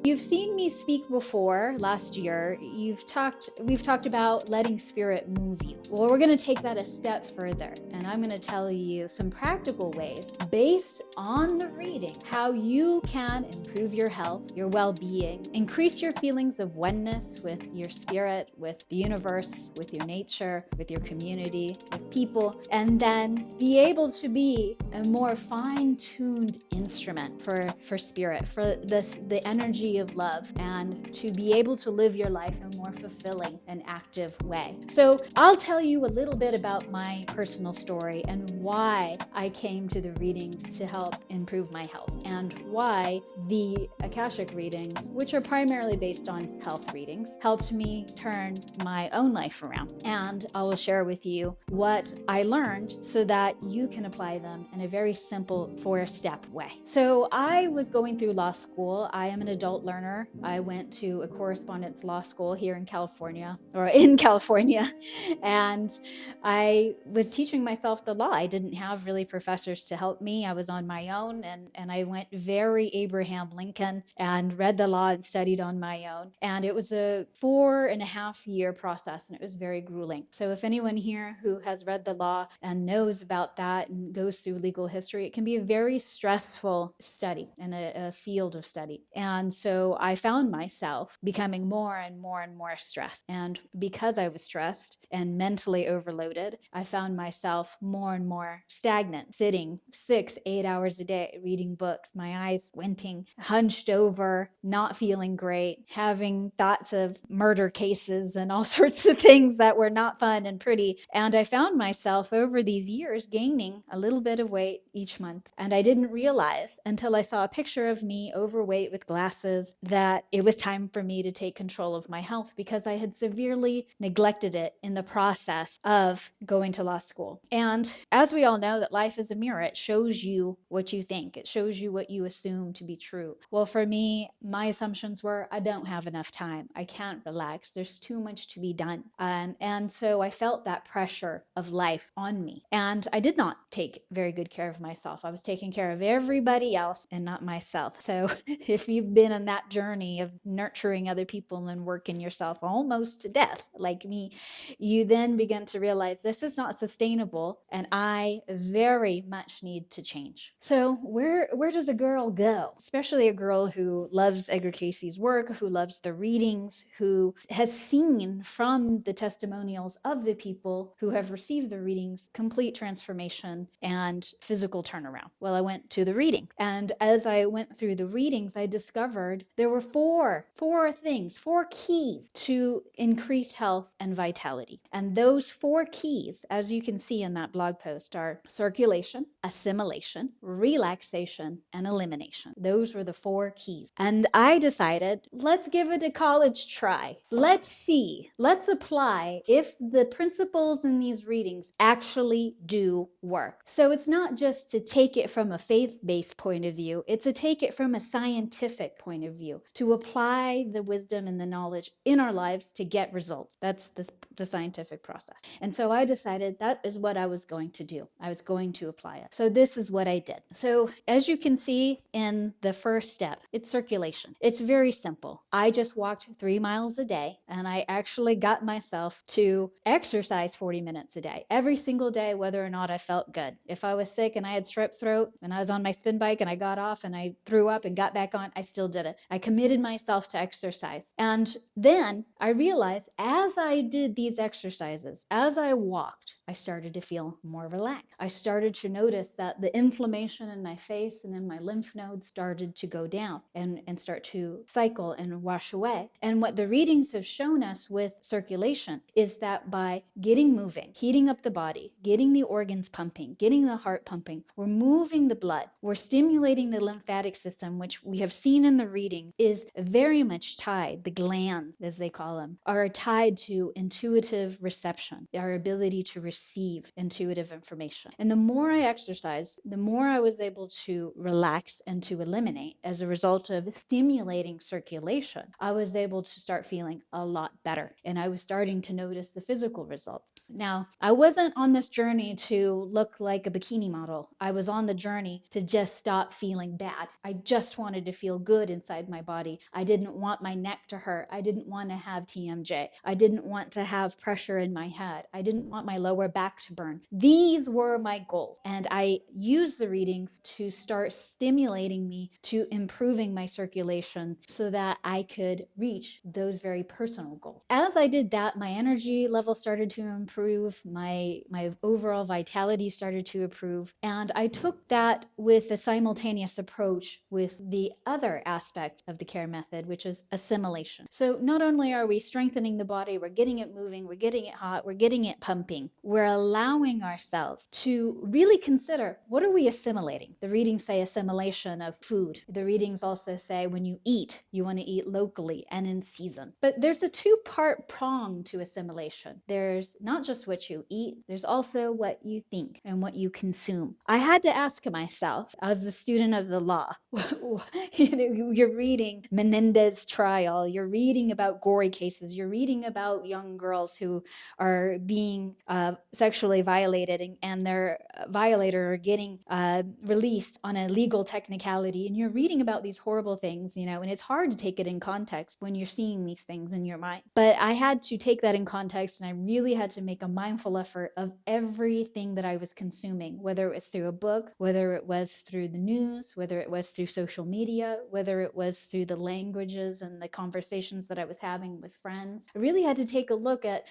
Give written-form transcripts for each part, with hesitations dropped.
You've seen me speak before last year. We've talked about letting spirit move you. Well, we're going to take that a step further, and I'm going to tell you some practical ways based on the reading how you can improve your health, your well-being, increase your feelings of oneness with your spirit, with the universe, with your nature, with your community, with people, and then be able to be a more fine-tuned instrument for spirit, for the energy of love, and to be able to live your life in a more fulfilling and active way. So I'll tell you a little bit about my personal story and why I came to the readings to help improve my health, and why the Akashic readings, which are primarily based on health readings, helped me turn my own life around. And I will share with you what I learned so that you can apply them in a very simple 4-step way. So I was going through law school. I am an adult learner. I went to a correspondence law school here in California, and I was teaching myself the law. I didn't have really professors to help me. I was on my own, and I went very Abraham Lincoln and read the law and studied on my own. And it was a 4.5-year process, and it was very grueling. So if anyone here who has read the law and knows about that and goes through legal history, it can be a very stressful study and a field of study. And so I found myself becoming more and more and more stressed. And because I was stressed and mentally overloaded, I found myself more and more stagnant, sitting 6-8 hours a day reading books, my eyes squinting, hunched over, not feeling great, having thoughts of murder cases and all sorts of things that were not fun and pretty. And I found myself over these years gaining a little bit of weight each month. And I didn't realize until I saw a picture of me overweight with glasses that it was time for me to take control of my health, because I had severely neglected it in the process of going to law school. And as we all know, that life is a mirror. It shows you what you think. It shows you what you assume to be true. Well, for me, my assumptions were I don't have enough time. I can't relax. There's too much to be done. And so I felt that pressure of life on me. And I did not take very good care of myself. I was taking care of everybody else and not myself. So if you've been on that journey of nurturing other people and working yourself almost to death, like me, you then begin to realize this is not sustainable, and I very much need to change. So where does a girl go, especially a girl who loves Edgar Cayce's work, who loves the readings, who has seen from the testimonials of the people who have received the readings complete transformation and physical turnaround? Well, I went to the reading, and as I went through the readings, I discovered there were four keys to increase health and vitality. And those 4 keys, as you can see in that blog post, are circulation, assimilation, relaxation, and elimination. Those were the 4 keys. And I decided, let's give it a college try. Let's see, let's apply if the principles in these readings actually do work. So it's not just to take it from a faith-based point of view, it's to take it from a scientific point of view, to apply the wisdom and the knowledge in our lives to get results. That's the scientific process. And so I decided that is what I was going to do. I was going to apply it. So this is what I did. So as you can see in the first step, it's circulation. It's very simple. I just walked 3 miles a day, and I actually got myself to exercise 40 minutes a day, every single day, whether or not I felt good. If I was sick and I had strep throat and I was on my spin bike and I got off and I threw up and got back on, I still did it. I committed myself to exercise. And then I realized as I did these exercises, as I walked, I started to feel more relaxed. I started to notice that the inflammation in my face and in my lymph nodes started to go down and start to cycle and wash away. And what the readings have shown us with circulation is that by getting moving, heating up the body, getting the organs pumping, getting the heart pumping, we're moving the blood, we're stimulating the lymphatic system, which we have seen in the reading is very much tied, the glands, as they call them, are tied to intuitive reception, our ability to receive receive intuitive information. And the more I exercised, the more I was able to relax and to eliminate. As a result of stimulating circulation, I was able to start feeling a lot better. And I was starting to notice the physical results. Now, I wasn't on this journey to look like a bikini model. I was on the journey to just stop feeling bad. I just wanted to feel good inside my body. I didn't want my neck to hurt. I didn't want to have TMJ. I didn't want to have pressure in my head. I didn't want my lower back to burn. These were my goals. And I used the readings to start stimulating me to improving my circulation so that I could reach those very personal goals. As I did that, my energy level started to improve, my overall vitality started to improve, and I took that with a simultaneous approach with the other aspect of the C.A.R.E method, which is assimilation. So not only are we strengthening the body, we're getting it moving, we're getting it hot, we're getting it pumping, we're allowing ourselves to really consider, what are we assimilating? The readings say assimilation of food. The readings also say when you eat, you want to eat locally and in season. But there's a two-part prong to assimilation. There's not just what you eat, there's also what you think and what you consume. I had to ask myself, as a student of the law, you're reading Menendez trial, you're reading about gory cases, you're reading about young girls who are being sexually violated and their violator are getting released on a legal technicality, and you're reading about these horrible things, and it's hard to take it in context when you're seeing these things in your mind. But I had to take that in context, and I really had to make a mindful effort of everything that I was consuming, whether it was through a book, whether it was through the news, whether it was through social media, whether it was through the languages and the conversations that I was having with friends. I really had to take a look at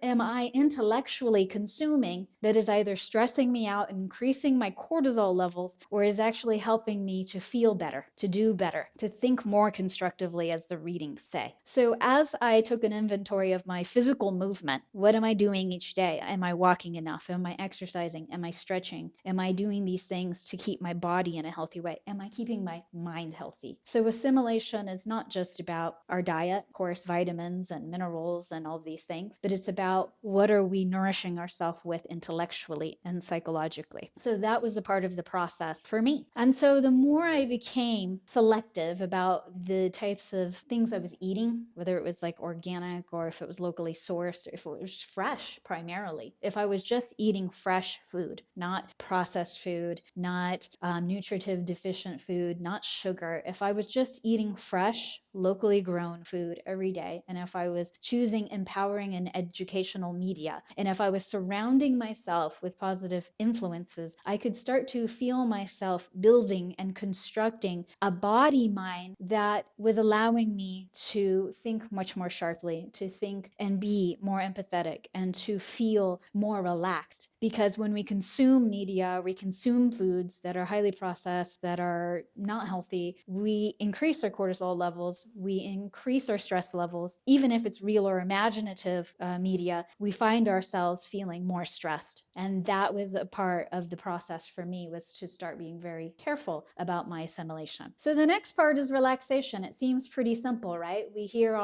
am I intellectually consuming that is either stressing me out, increasing my cortisol levels, or is actually helping me to feel better, to do better, to think more constructively, as the readings say. So as I took an inventory of my physical movement, what am I doing each day? Am I walking enough? Am I exercising? Am I stretching? Am I doing these things to keep my body in a healthy way? Am I keeping my mind healthy? So assimilation is not just about our diet, of course, vitamins and minerals and all of these things, but it's about what are we nourishing ourselves with intellectually and psychologically. So that was a part of the process for me. And so the more I became selective about the types of things I was eating, whether it was like organic or if it was locally sourced, or if it was fresh primarily, if I was just eating fresh food, not processed food, not nutritive deficient food, not sugar, if I was just eating fresh, locally grown food every day, and if I was choosing empowering and educational media, and if I was surrounding myself with positive influences, I could start to feel myself building and constructing a body mind that was allowing me to think much more sharply, to think and be more empathetic, and to feel more relaxed. Because when we consume media, we consume foods that are highly processed, that are not healthy, we increase our cortisol levels, we increase our stress levels. Even if it's real or imaginative media, we find ourselves feeling more stressed. And that was a part of the process for me, was to start being very careful about my assimilation. So the next part is relaxation. It seems pretty simple, right? We hear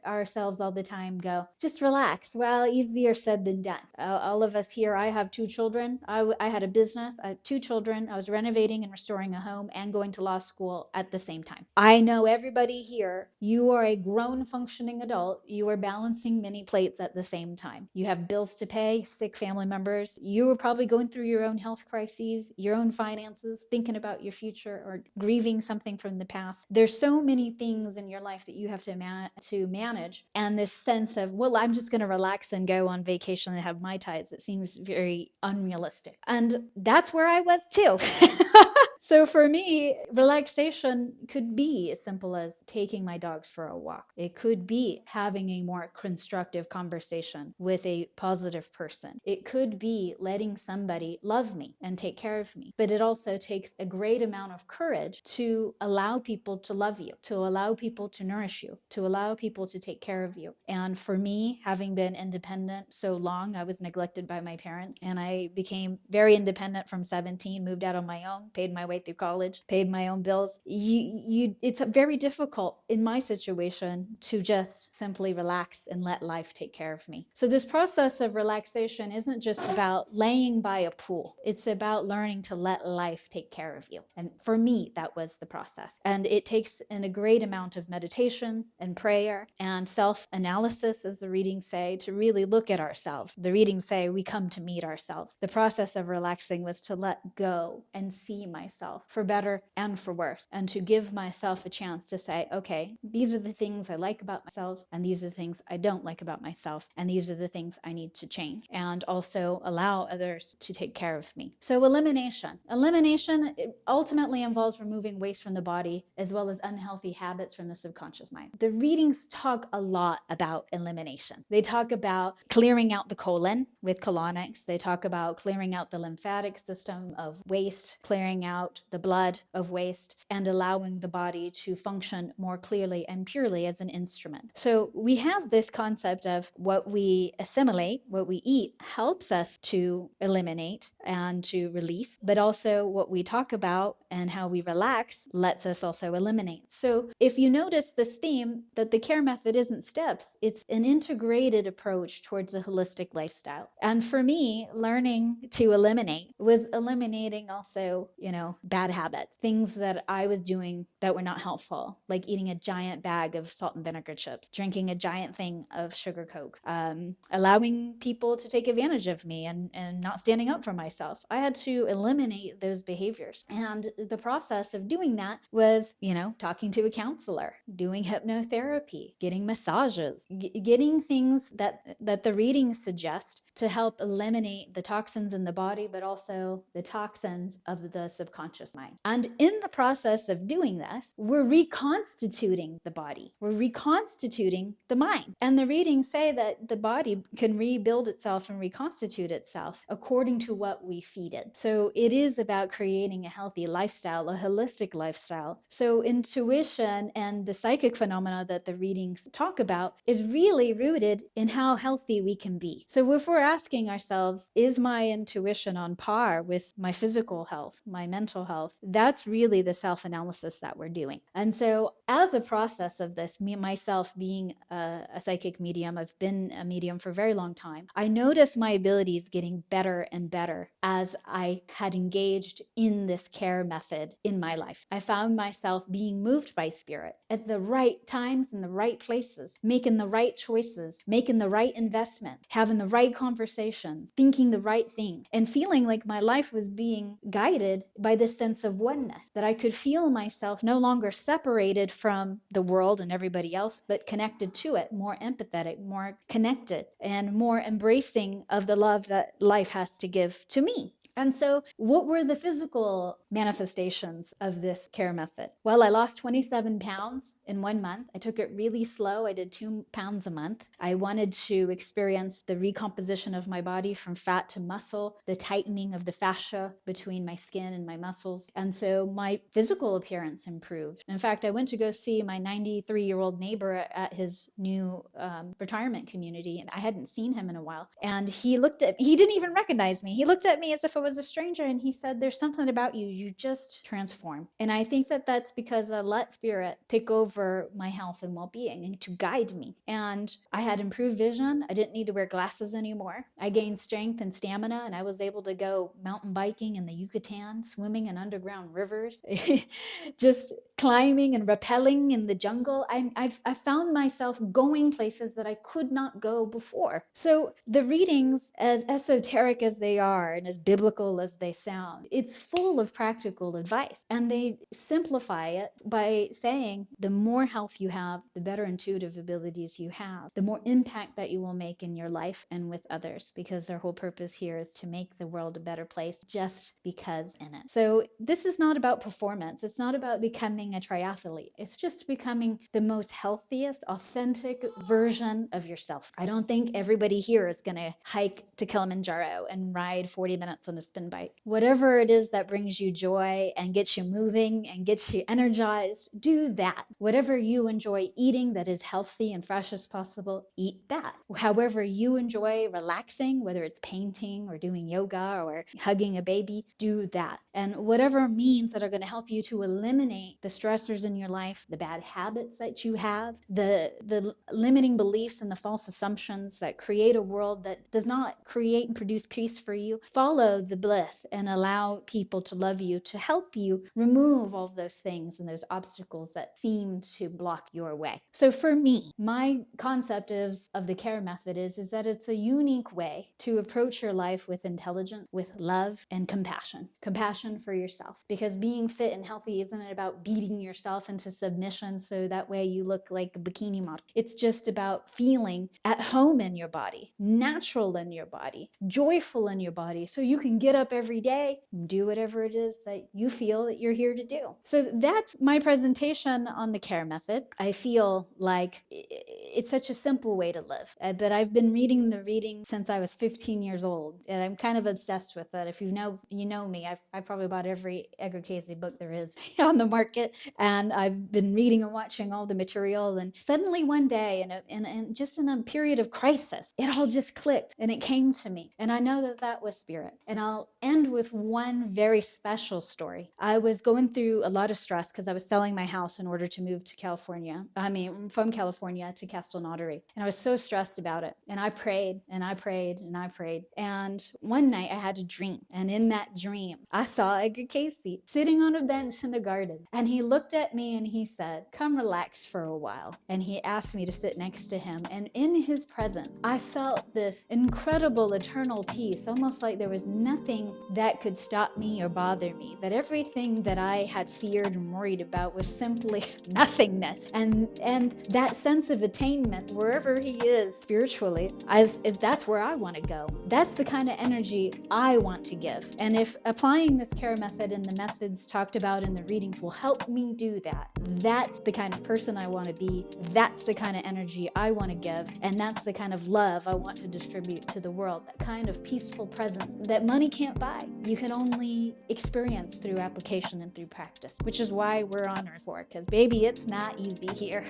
ourselves all the time go, just relax. Well, easier said than done. All of us here, I have 2 children. I had a business. I had 2 children. I was renovating and restoring a home and going to law school at the same time. I know everybody here, you are a grown functioning adult. You are balancing many plates at the same time. You have bills to pay, sick family members. You are probably going through your own health crises, your own finances, thinking about your future, or grieving something from the past. There's so many things in your life that you have to manage. And this sense of, well, I'm just going to relax and go on vacation and have Mai Tais, it seems very unrealistic. And that's where I was too. So for me, relaxation could be as simple as taking my dogs for a walk. It could be having a more constructive conversation with a positive person. It could be letting somebody love me and take care of me. But it also takes a great amount of courage to allow people to love you, to allow people to nourish you, to allow people to take care of you. And for me, having been independent so long, I was neglected by my parents, and I became very independent from 17, moved out on my own, paid my way way through college, paid my own bills. It's very difficult in my situation to just simply relax and let life take care of me. So this process of relaxation isn't just about laying by a pool. It's about learning to let life take care of you. And for me, that was the process. And it takes in a great amount of meditation and prayer and self-analysis, as the readings say, to really look at ourselves. The readings say we come to meet ourselves. The process of relaxing was to let go and see myself for better and for worse, and to give myself a chance to say, okay, these are the things I like about myself, and these are the things I don't like about myself, and these are the things I need to change, and also allow others to take care of me. So elimination. Elimination ultimately involves removing waste from the body as well as unhealthy habits from the subconscious mind. The readings talk a lot about elimination. They talk about clearing out the colon with colonics. They talk about clearing out the lymphatic system of waste, clearing out the blood of waste, and allowing the body to function more clearly and purely as an instrument. So we have this concept of what we assimilate, what we eat, helps us to eliminate and to release, but also what we talk about and how we relax lets us also eliminate. So if you notice this theme, that the C.A.R.E method isn't steps, it's an integrated approach towards a holistic lifestyle. And for me, learning to eliminate was eliminating also, bad habits, things that I was doing that were not helpful, like eating a giant bag of salt and vinegar chips, drinking a giant thing of sugar Coke, allowing people to take advantage of me and not standing up for myself. I had to eliminate those behaviors. And the process of doing that was, talking to a counselor, doing hypnotherapy, getting massages, getting things that the readings suggest to help eliminate the toxins in the body, but also the toxins of the subconscious mind. And in the process of doing this, we're reconstituting the body. We're reconstituting the mind. And the readings say that the body can rebuild itself and reconstitute itself according to what we feed it. So it is about creating a healthy lifestyle, a holistic lifestyle. So intuition and the psychic phenomena that the readings talk about is really rooted in how healthy we can be. So if we're asking ourselves, is my intuition on par with my physical health, my mental health? That's really the self-analysis that we're doing. And so as a process of this, me myself being a psychic medium, I've been a medium for a very long time, I noticed my abilities getting better and better as I had engaged in this C.A.R.E method in my life. I found myself being moved by spirit at the right times in the right places, making the right choices, making the right investment, having the right conversations, thinking the right thing, and feeling like my life was being guided by this sense of oneness, that I could feel myself no longer separated from the world and everybody else, but connected to it, more empathetic, more connected, and more embracing of the love that life has to give to me. And so what were the physical manifestations of this C.A.R.E method? Well, I lost 27 pounds in 1 month. I took it really slow. I did 2 pounds a month. I wanted to experience the recomposition of my body from fat to muscle, the tightening of the fascia between my skin and my muscles. And so my physical appearance improved. In fact, I went to go see my 93-year-old neighbor at his new retirement community, and I hadn't seen him in a while. And he didn't even recognize me. He looked at me as if I was a stranger, and he said, there's something about you, you just transform. And I think that that's because I let spirit take over my health and well-being and to guide me. And I had improved vision. I didn't need to wear glasses anymore. I gained strength and stamina, and I was able to go mountain biking in the Yucatan, swimming in underground rivers, just climbing and rappelling in the jungle. I found myself going places that I could not go before. So the readings, as esoteric as they are and as biblical as they sound, it's full of practical advice. And they simplify it by saying the more health you have, the better intuitive abilities you have, the more impact that you will make in your life and with others, because their whole purpose here is to make the world a better place just because in it. So this is not about performance. It's not about becoming a triathlete. It's just becoming the most healthiest, authentic version of yourself. I don't think everybody here is going to hike to Kilimanjaro and ride 40 minutes on a spin bike. Whatever it is that brings you joy and gets you moving and gets you energized, do that. Whatever you enjoy eating that is healthy and fresh as possible, eat that. However you enjoy relaxing, whether it's painting or doing yoga or hugging a baby, do that. And whatever means that are going to help you to eliminate the stressors in your life, the bad habits that you have, the limiting beliefs and the false assumptions that create a world that does not create and produce peace for you. Follow the bliss and allow people to love you, to help you remove all those things and those obstacles that seem to block your way. So for me, my concept of the C.A.R.E method is that it's a unique way to approach your life with intelligence, with love and compassion. Compassion for yourself. Because being fit and healthy isn't about beating yourself into submission so that way you look like a bikini model. It's just about feeling at home in your body, natural in your body, joyful in your body, so you can get up every day and do whatever it is that you feel that you're here to do. So that's my presentation on the C.A.R.E method. I feel like it's such a simple way to live, but I've been reading the reading since I was 15 years old, and I'm kind of obsessed with it. If you know me, I've probably bought every Edgar Cayce book there is on the market, and I've been reading and watching all the material, and suddenly one day, in just in a period of crisis, it all just clicked, and it came to me, and I know that that was spirit. And I'll end with one very special story. I was going through a lot of stress because I was selling my house in order to move to California. From California to Castelnaudary. And I was so stressed about it. And I prayed and I prayed and I prayed. And one night I had a dream. And in that dream, I saw Edgar Cayce sitting on a bench in the garden. And he looked at me and he said, "Come relax for a while." And he asked me to sit next to him. And in his presence, I felt this incredible eternal peace, almost like there was nothing that could stop me or bother me, that everything that I had feared and worried about was simply nothingness. And that sense of attainment, wherever he is spiritually, as that's where I want to go. That's the kind of energy I want to give. And if applying this C.A.R.E method and the methods talked about in the readings will help me do that, that's the kind of person I want to be. That's the kind of energy I want to give. And that's the kind of love I want to distribute to the world. That kind of peaceful presence that money can't buy. You can only experience through application and through practice, which is why we're on Earth for, because baby, it's not easy here.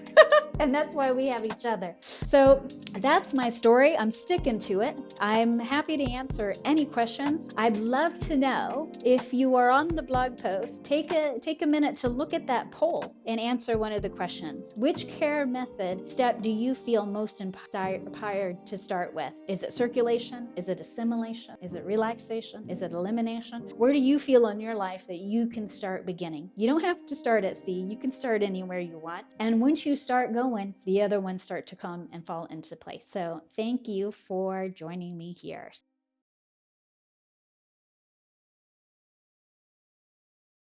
And that's why we have each other. So that's my story. I'm sticking to it. I'm happy to answer any questions. I'd love to know if you are on the blog post, take a minute to look at that poll and answer one of the questions. Which C.A.R.E method step do you feel most inspired to start with? Is it circulation? Is it assimilation? Is it relaxation? Is it elimination? Where do you feel in your life that you can start beginning? You don't have to start at C. You can start anywhere you want. And once you start going, the other ones start to come and fall into place. So thank you for joining me here.